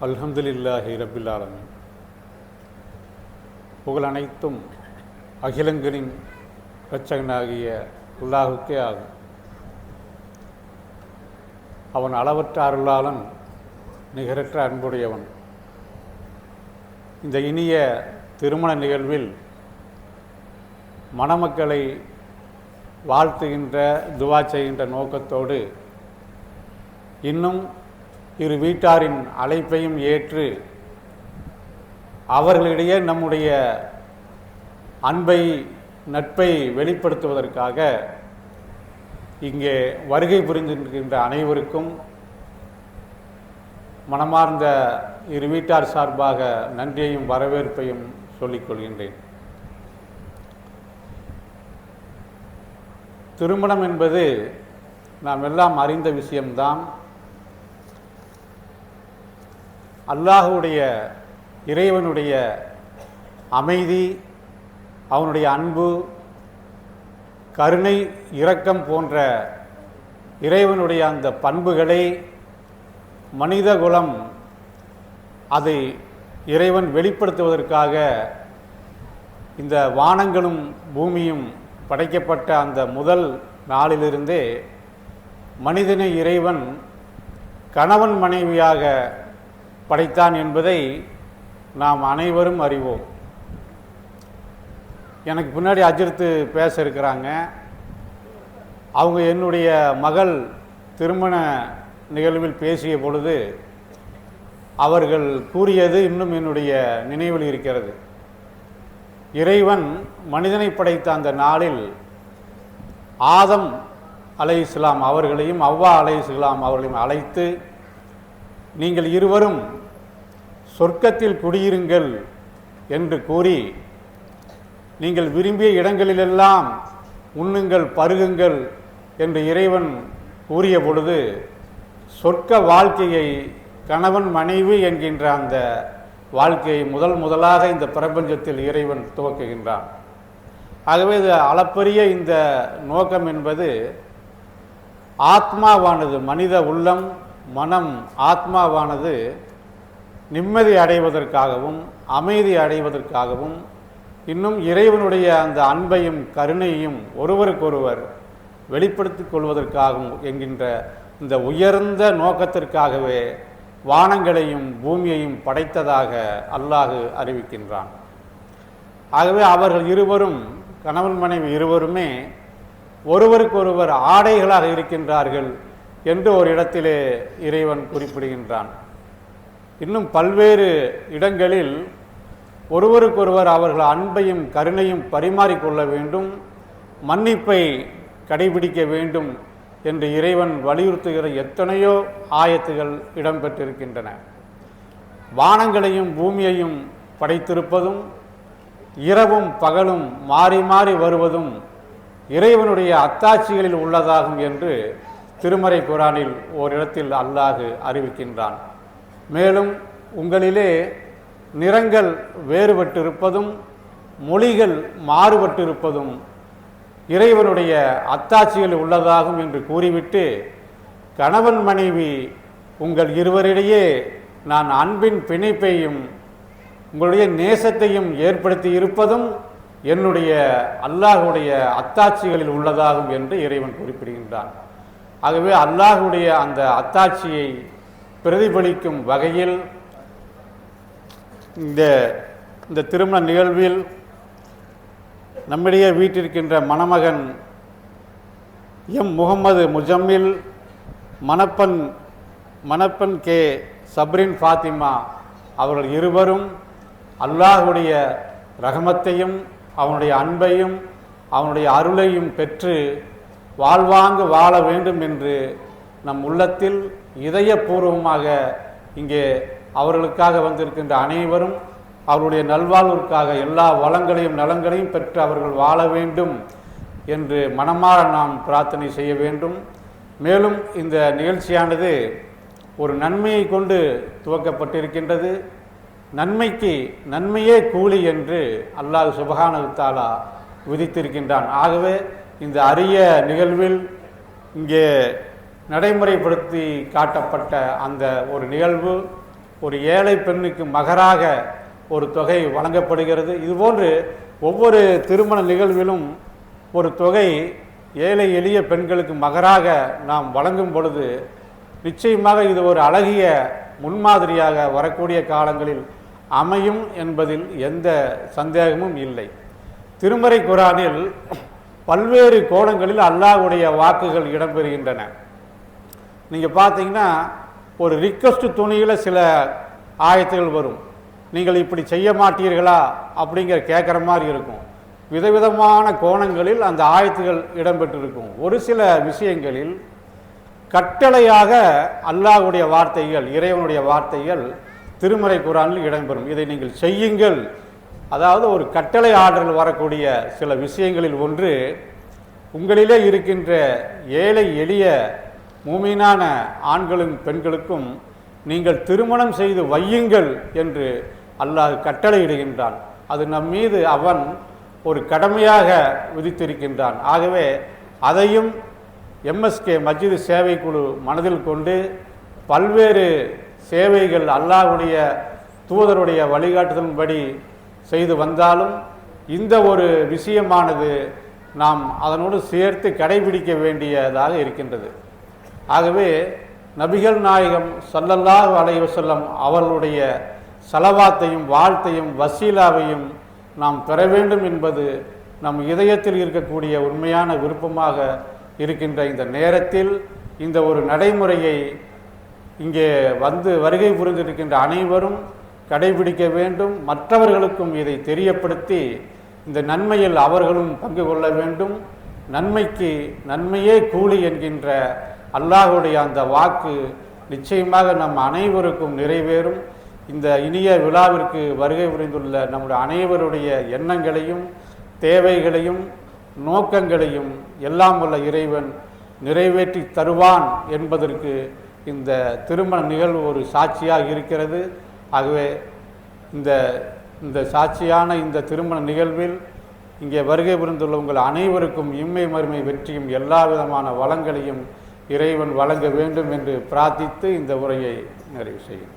அல்ஹம்துலில்லாஹி ரப்பில் ஆலமீன். புகழ் அனைத்தும் அகிலங்களின் இரட்சகனாகிய அல்லாஹுக்கே ஆகும். அவன் அளவற்ற அருளாளன், நிகரற்ற அன்புடையவன். இந்த இனிய திருமண நிகழ்வில் மணமக்களை வாழ்த்துகின்ற, துவா செய்கின்ற நோக்கத்தோடு இன்னும் இரு வீட்டாரின் அழைப்பையும் ஏற்று அவர்களிடையே நம்முடைய அன்பை, நட்பை வெளிப்படுத்துவதற்காக இங்கே வருகை புரிந்திருக்கின்ற அனைவருக்கும் மனமார்ந்த இரு வீட்டார் சார்பாக நன்றியையும் வரவேற்பையும் சொல்லிக் கொள்கின்றேன். திருமணம் என்பது நாம் எல்லாம் அறிந்த விஷயம்தான். அல்லாஹுடைய, இறைவனுடைய அமைதி, அவனுடைய அன்பு, கருணை, இரக்கம் போன்ற இறைவனுடைய அந்த பண்புகளை மனிதகுலம் அதை இறைவன் வெளிப்படுத்துவதற்காக இந்த வானங்களும் பூமியும் படைக்கப்பட்ட அந்த முதல் நாளிலிருந்தே மனிதனை இறைவன் கணவன் மனைவியாக படைத்தான் என்பதை நாம் அனைவரும் அறிவோம். எனக்கு பின்னாடி அஜித்து பேச இருக்கிறாங்க. அவங்க என்னுடைய மகள் திருமண நிகழ்வில் பேசிய பொழுது அவர்கள் கூறியது இன்னும் என்னுடைய நினைவில் இருக்கிறது. இறைவன் மனிதனை படைத்த அந்த நாளில் ஆதம் அலைஹிஸ்ஸலாம் அவர்களையும் அவ்வா அலைஹிஸ்ஸலாம் அவர்களையும் அழைத்து, நீங்கள் இருவரும் சொர்க்கத்தில் குடியிருங்கள் என்று கூறி, நீங்கள் விரும்பிய இடங்களிலெல்லாம் உண்ணுங்கள், பருகுங்கள் என்று இறைவன் கூறிய பொழுது சொர்க்க வாழ்க்கையை, கணவன் மனைவி என்கின்ற அந்த வாழ்க்கையை முதலாக இந்த பிரபஞ்சத்தில் இறைவன் துவக்குகின்றான். ஆகவே இது அளப்பரிய இந்த நோக்கம் என்பது ஆத்மாவானது, மனித உள்ளம், மனம், ஆத்மாவானது நிம்மதி அடைவதற்காகவும், அமைதி அடைவதற்காகவும், இன்னும் இறைவனுடைய அந்த அன்பையும் கருணையையும் ஒருவருக்கொருவர் வெளிப்படுத்திக் கொள்வதற்காகவும் என்கின்ற இந்த உயர்ந்த நோக்கத்திற்காகவே வானங்களையும் பூமியையும் படைத்ததாக அல்லாஹ் அறிவிக்கின்றான். ஆகவே அவர்கள் இருவரும், கணவன் மனைவி இருவருமே ஒருவருக்கொருவர் ஆடைகளாக இருக்கின்றார்கள் என்று ஒரு இடத்திலே இறைவன் குறிப்பிடுகின்றான். இன்னும் பல்வேறு இடங்களில் ஒருவருக்கொருவர் அவர்கள் அன்பையும் கருணையும் பரிமாறிக்கொள்ள வேண்டும், மன்னிப்பை கடைபிடிக்க வேண்டும் என்று இறைவன் வலியுறுத்துகிற எத்தனையோ ஆயத்துகள் இடம்பெற்றிருக்கின்றன. வானங்களையும் பூமியையும் படைத்திருப்பதும், இரவும் பகலும் மாறி மாறி வருவதும் இறைவனுடைய அத்தாட்சிகளில் உள்ளதாகும் என்று திருமறை குர்ஆனில் ஓரிடத்தில் அல்லாஹ் அறிவிக்கின்றான். மேலும் உங்களிலே நிறங்கள் வேறுபட்டிருப்பதும், மொழிகள் மாறுபட்டிருப்பதும் இறைவனுடைய அத்தாட்சிகளில் உள்ளதாகும் என்று கூறிவிட்டு, கணவன் மனைவி உங்கள் இருவரிடையே நான் அன்பின் பிணைப்பையும் உங்களுடைய நேசத்தையும் ஏற்படுத்தி இருப்பதும் என்னுடைய அல்லாஹுடைய அத்தாட்சிகளில் உள்ளதாகும் என்று இறைவன் குறிப்பிடுகின்றான். ஆகவே அல்லாஹுடைய அந்த அத்தாட்சியை பிரதிபலிக்கும் வகையில் இந்த திருமண நிகழ்வில் நம்முடைய வீட்டிற்கின்ற மணமகன் எம் முகமது முஜம்மில், மணப்பெண் கே சப்ரின் ஃபாத்திமா அவர்கள் இருவரும் அல்லாஹுடைய ரஹமத்தையும், அவனுடைய அன்பையும், அவனுடைய அருளையும் பெற்று வாழ்வாங்கு வாழ வேண்டும் என்று நம் உள்ளத்தில் இதயபூர்வமாக இங்கே அவர்களுக்காக வந்திருக்கின்ற அனைவரும் அவருடைய நல்வாழ்விற்காக எல்லா வளங்களையும் நலங்களையும் பெற்று அவர்கள் வாழ வேண்டும் என்று மனமாற நாம் பிரார்த்தனை செய்ய வேண்டும். மேலும் இந்த நிகழ்ச்சியானது ஒரு நன்மையை கொண்டு துவக்கப்பட்டிருக்கின்றது. நன்மைக்கு நன்மையே கூலி என்று அல்லாஹ் சுப்ஹானஹு வ தஆலா விதித்திருக்கின்றான். ஆகவே இந்த அரிய நிகழ்வில் இங்கே நடைமுறைப்படுத்தி காட்டப்பட்ட அந்த ஒரு நிகழ்வு, ஒரு ஏழை பெண்ணுக்கு மகராக ஒரு தொகை வழங்கப்படுகிறது. இதுபோன்று ஒவ்வொரு திருமண நிகழ்விலும் ஒரு தொகை ஏழை எளிய பெண்களுக்கு மகராக நாம் வழங்கும் பொழுது நிச்சயமாக இது ஒரு அழகிய முன்மாதிரியாக வரக்கூடிய காலங்களில் அமையும் என்பதில் எந்த சந்தேகமும் இல்லை. திருமறை குர்ஆனில் பல்வேறு கோணங்களில் அல்லாஹ்வுடைய வாக்குகள் இடம்பெறுகின்றன. நீங்கள் பார்த்தீங்கன்னா ஒரு ரிக்வெஸ்ட் துணியில் சில ஆயத்துகள் வரும். நீங்கள் இப்படி செய்ய மாட்டீர்களா அப்படிங்கிற கேட்குற மாதிரி இருக்கும். விதவிதமான கோணங்களில் அந்த ஆயத்துகள் இடம்பெற்றிருக்கும். ஒரு சில விஷயங்களில் கட்டளையாக அல்லாஹ்வுடைய வார்த்தைகள், இறைவனுடைய வார்த்தைகள் திருமறை குர்ஆனில் இடம்பெறும். இதை நீங்கள் செய்யுங்கள், அதாவது ஒரு கட்டளை ஆர்டரில் வரக்கூடிய சில விஷயங்களில் ஒன்று, உங்களிலே இருக்கின்ற ஏழை எளிய மூமினான ஆண்களும் பெண்களுக்கும் நீங்கள் திருமணம் செய்து வையுங்கள் என்று அல்லாஹ் கட்டளையிடுகின்றான். அது நம் மீது அவன் ஒரு கடமையாக விதித்திருக்கின்றான். ஆகவே அதையும் எம்எஸ்கே மஸ்ஜித் சேவை குழு மனதில் கொண்டு பல்வேறு சேவைகள் அல்லாஹ்வுடைய தூதருடைய வழிகாட்டுதலின்படி செய்து வந்தாலும் இந்த ஒரு விஷயமானது நாம் அதனோடு சேர்த்து கடைபிடிக்க வேண்டியதாக இருக்கின்றது. ஆகவே நபிகள் நாயகம் ஸல்லல்லாஹு அலைஹி வஸல்லம் அவர்களுடைய ஸலவாத்தையும் வாழ்த்தையும் வசீலாவையும் நாம் பெற வேண்டும் என்பது நம் இதயத்தில் இருக்கக்கூடிய உண்மையான விருப்பமாக இருக்கின்ற இந்த நேரத்தில் இந்த ஒரு நடைமுறையை இங்கே வந்து வருகை புரிந்திருக்கின்ற அனைவரும் கடைபிடிக்க வேண்டும். மற்றவர்களுக்கும் இதை தெரியப்படுத்தி இந்த நன்மையில் அவர்களும் பங்கு கொள்ள வேண்டும். நன்மைக்கு நன்மையே கூலி என்கின்ற அல்லாஹ்வுடைய அந்த வாக்கு நிச்சயமாக நம் அனைவருக்கும் நிறைவேறும். இந்த இனிய விழாவிற்கு வருகை புரிந்துள்ள நம்முடைய அனைவருடைய எண்ணங்களையும் தேவைகளையும் நோக்கங்களையும் எல்லாம் உள்ள இறைவன் நிறைவேற்றி தருவான் என்பதற்கு இந்த திருமண நிகழ்வு ஒரு சாட்சியாக இருக்கிறது. ஆகவே இந்த சாட்சியான இந்த திருமண நிகழ்வில் இங்கே வருகை புரிந்துள்ள உங்கள் அனைவருக்கும் இம்மை மறுமை வெற்றியும் எல்லா விதமான வளங்களையும் இறைவன் வழங்க வேண்டும் என்று பிரார்த்தித்து இந்த உரையை நிறைவு செய்யும்.